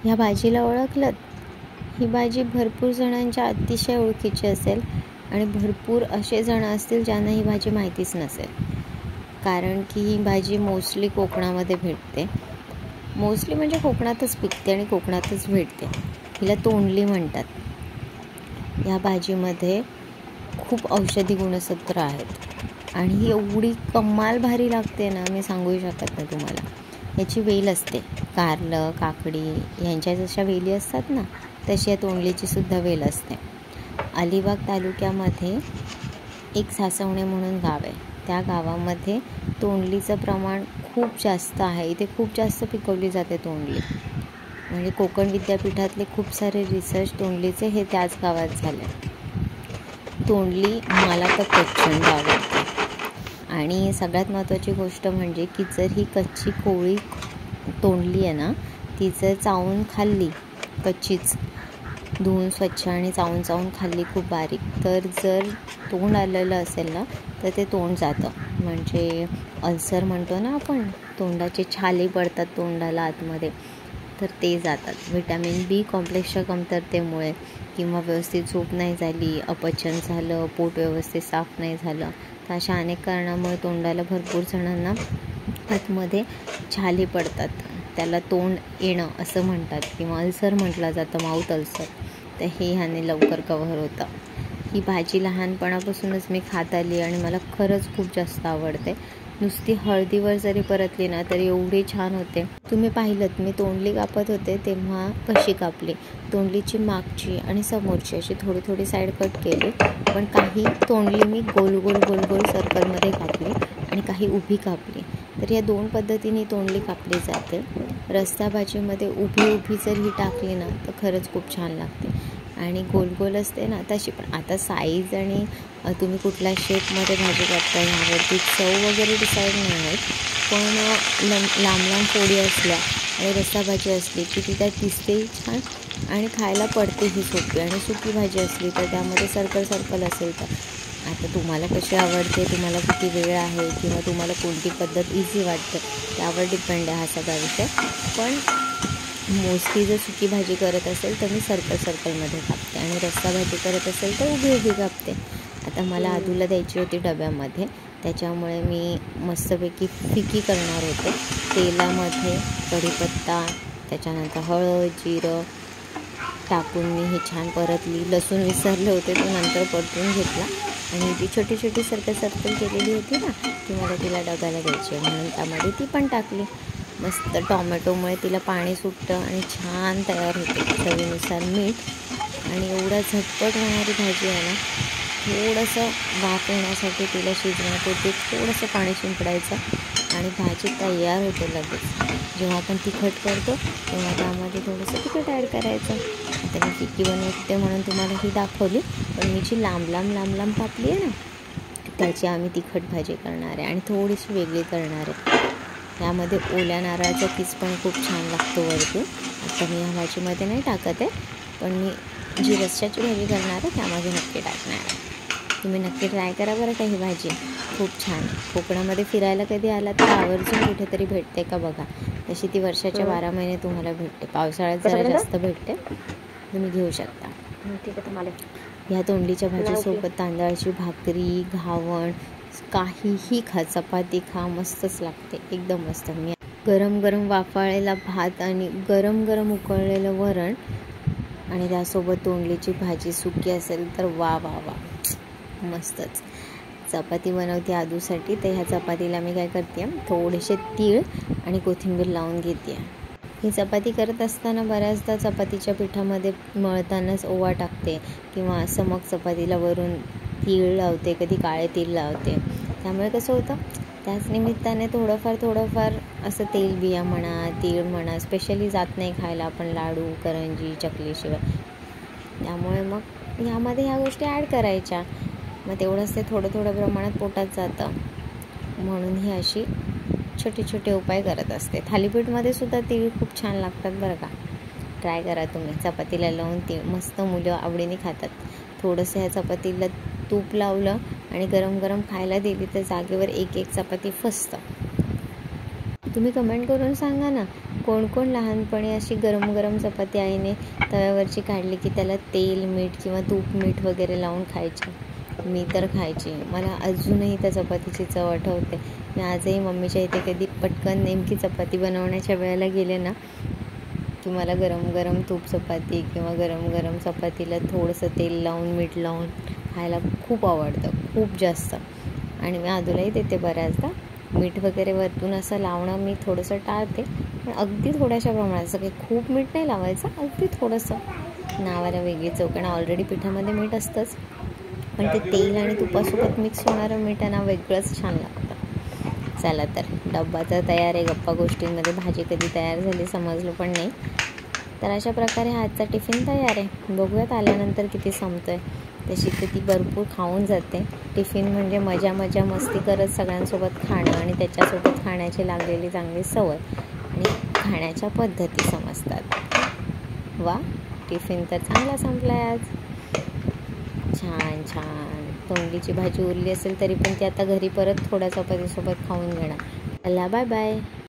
ह्या भाजीला ओळखलं? ही भाजी भरपूर जणांच्या अतिशय ओळखीची असेल आणि भरपूर असे जण असतील ज्यांना ही भाजी माहितीच नसेल, कारण की ही भाजी मोस्टली कोकणामध्ये भेटते. मोस्टली म्हणजे कोकणातच पिकते आणि कोकणातच भेटते. हिला तोंडली म्हणतात. ह्या भाजीमध्ये खूप औषधी गुणसत्र आहेत आणि ही एवढी कमाल भारी लागते ना, मी सांगू शकत नाही तुम्हाला. याची वेल असते, कारलं, काकडी यांच्या जशा वेली असतात ना, तशी या तोंडलीची सुद्धा वेल असते. अलिबाग तालुक्यामध्ये एक सासवणे म्हणून गाव आहे. त्या गावामध्ये तोंडलीचं प्रमाण खूप जास्त आहे. इथे खूप जास्त पिकवली जाते तोंडली. म्हणजे कोकण विद्यापीठातले खूप सारे रिसर्च तोंडलीचे हे त्याच गावात झाले. तोंडली मला तर प्रचंड आवडते. आणि सगळ्यात महत्त्वाची गोष्ट म्हणजे की जर ही कच्ची कोवळी तोंडली आहे ना, ती जर चावून खाल्ली, कच्चीच धुवून स्वच्छ आणि चावून खाल्ली खूप बारीक, तर जर तोंड आलेलं असेल ना, तर ते तोंड जातं. म्हणजे अल्सर म्हणतो ना आपण, तोंडाचे छाले पडतात तोंडाला आतमध्ये, तर ते जातात. व्हिटॅमिन बी कॉम्प्लेक्सच्या कमतरतेमुळे किंवा व्यवस्थित झोप नाही झाली, अपचन झालं, पोट व्यवस्थित साफ नाही झालं, तर अशा अनेक कारणामुळे तोंडाला भरपूर जणांना आतमध्ये छाले पडतात. त्याला तोंड येणं असं म्हणतात किंवा अल्सर म्हटलं जातं, माउथ अल्सर. तर हे ह्याने लवकर कव्हर होतं. ही भाजी लहानपणापासूनच मी खात आली आणि मला खरंच खूप जास्त आवडते. नुसती हळदीवर जरी परतली ना तरी एवढी छान होते. तुम्ही पाहिलंत मी तोंडली कापत होते तेव्हा कशी कापली. तोंडलीची मागची आणि समोरची अशी थोडी थोडी साईड कट केली, पण काही तोंडली मी गोल गोल गोल गोल सर्कलमध्ये कापली आणि काही उभी कापली. तर या दोन पद्धतीने तोंडली कापली जाते. रस्सा भाजीमध्ये उभी उभी जर ही टाकली ना तर खरंच खूप छान लागते. आणि गोल गोल असते ना तशी पण. आता साईज आणि तुम्ही कुठल्या शेपमध्ये भाजी कापता ह्यावरती चव वगैरे डिसाईड नाही होत, पण लांब लांब फोडी असल्या आणि रस्सा भाजी असली की ती त्यात दिसतेही छान आणि खायला पडतेही सोपी. आणि सुकी भाजी असली तर त्यामध्ये सर्कल असेल तर. आता तुम्हाला कशी आवडते, तुम्हाला किती वेळ आहे किंवा तुम्हाला कोणती पद्धत इझी वाटते त्यावर डिपेंड आहे हा सगळा विषय. पण मोस्टली जर सुकी भाजी करत असेल तर मी सर्कलमध्ये कापते आणि रस्सा भाजी करत असेल तर उभी उभी कापते. आता मला आदूला द्यायची होती डब्यामध्ये, त्याच्यामुळे मी मस्तपैकी फिकी करणार होते. तेलामध्ये कढीपत्ता, त्याच्यानंतर हळद, जिरं टाकून मी हे छान परतली. लसूण विसरले होते तो नंतर परतून घेतला. आणि जी छोटी छोटी सर्कल केलेली होती ना, ती मला तिला डब्याला द्यायची म्हणून त्यामध्ये ती पण टाकली. मस्त टॉमॅटोमुळे तिला पाणी सुटतं आणि छान तयार होते. चवीनुसार मीठ आणि एवढा झटपट होणारी भाजी आहे ना. थोडंसं वाफ येण्यासाठी तिला शिजण्यापुरती थोडंसं पाणी शिंपडायचं आणि भाजी तयार होते लगेच. जेव्हा आपण तिखट करतो तेव्हा त्यामध्ये थोडंसं तिखट ॲड करायचं. आता मी फिक्की बनवते म्हणून तुम्हाला ही दाखवली, पण मी जी लांब लांब कापली आहे ना त्याची आम्ही तिखट भाजी करणार आहे आणि थोडीशी वेगळी करणार आहे. यामध्ये ओल्या नारळाचा किस पण खूप छान लागतो वरती. आता मी ह्या भाजीमध्ये नाही टाकत आहे, पण मी जी रस्स्याची भाजी करणार आहे त्यामध्ये नक्की टाकणार आहे. तुम्ही नक्की ट्राय करा बरं का. ही भाजी खूप छान. कोकणामध्ये फिरायला कधी आला तर आवर्जून कुठेतरी भेटते का बघा. तशी ती वर्षाच्या 12 महिने तुम्हाला भेटते. पावसाळ्यात जरा जास्त भेटते, तुम्ही घेऊ शकता. ठीक आहे. तुम्हाला ह्या तोंडलीच्या भाजीसोबत तांदळाची भाकरी, घावण काहीही खा, चपाती खा, मस्तच लागते, एकदम मस्त. मी गरम गरम वाफाळलेला भात आणि गरम गरम उकळलेलं वरण आणि त्यासोबत तोंडलीची भाजी सुकी असेल तर वा वा वा, मस्तच. चपाती बनवते आदूसाठी, तर ह्या चपातीला मी काय करते, थोडेसे तीळ आणि कोथिंबीर लावून घेते. ही चपाती करत असताना बऱ्याचदा चपातीच्या पिठामध्ये मळतानाच ओवा टाकते किंवा असं मग चपातीला वरून तीळ लावते, कधी काळे तीळ लावते. त्यामुळे कसं होतं, त्याच निमित्ताने थोडंफार असं तेलबिया म्हणा, तीळ म्हणा स्पेशली जात नाही खायला आपण लाडू, करंजी, चकलीशिवाय. त्यामुळे मग ह्यामध्ये ह्या गोष्टी ॲड करायच्या, मग तेवढंच ते थोडं प्रमाणात पोटात जातं. म्हणून ही अशी छोटे उपाय करत असते. थालीपीठमध्ये सुद्धा तीळ खूप छान लागतात बरं का. ट्राय करा तुम्ही. चपातीला लावून तीळ मस्त मुलं आवडीने खातात. थोडंसं ह्या चपातीला तूप लावलं आणि गरम गरम खायला दिली तर जागेवर एक चपाती फसतं. तुम्ही कमेंट करून सांगा ना, कोण कोण लहानपणी अशी गरम गरम चपाती आईने तव्यावरची काढली की त्याला तेल मीठ किंवा तूप मीठ वगैरे लावून खायचे. मी तर खायची. मला अजूनही त्या चपातीची चव आठवते. मी आजही मम्मीच्या इथे कधी पटकन नेमकी चपाती बनवण्याच्या वेळेला गेले ना की मला गरम गरम तूप चपाती किंवा गरम गरम चपातीला थोडंसं तेल लावून मीठ लावून खायला खूप आवडतं, खूप जास्त. आणि मी आदूलाही देते बऱ्याचदा. मीठ वगैरे वरतून असं लावणं मी थोडंसं टाळते, पण अगदी थोड्याशा प्रमाणात. असं काही खूप मीठ नाही लावायचं, अगदी थोडंसं. नावाला वेगळी चव, कारण ऑलरेडी पिठामध्ये मीठ असतंच, पण ते तेल आणि तुपासोबत मिक्स होणारं मीठाना वेगळंच छान लागतं. चला तर, डब्बा तर तयार आहे. गप्पा गोष्टींमध्ये भाजी कधी तयार झाली समजलं पण नाही. तर अशा प्रकारे आजचा टिफिन तयार आहे. बघूयात आल्यानंतर किती संपतो आहे. तशी तर ती भरपूर खाऊन जाते. टिफिन म्हणजे मजा मजा मस्ती करत सगळ्यांसोबत खाणं आणि त्याच्यासोबत खाण्याची लागलेली चांगली सवय आणि खाण्याच्या पद्धती समजतात. वा, टिफिन तर चांगला संपला आहे आज. छान छान. तोंडलीची भाजी उरली असेल तरी पण ती आता घरी परत थोड्या चपातीसोबत खाऊन घेणार. चला, बाय बाय.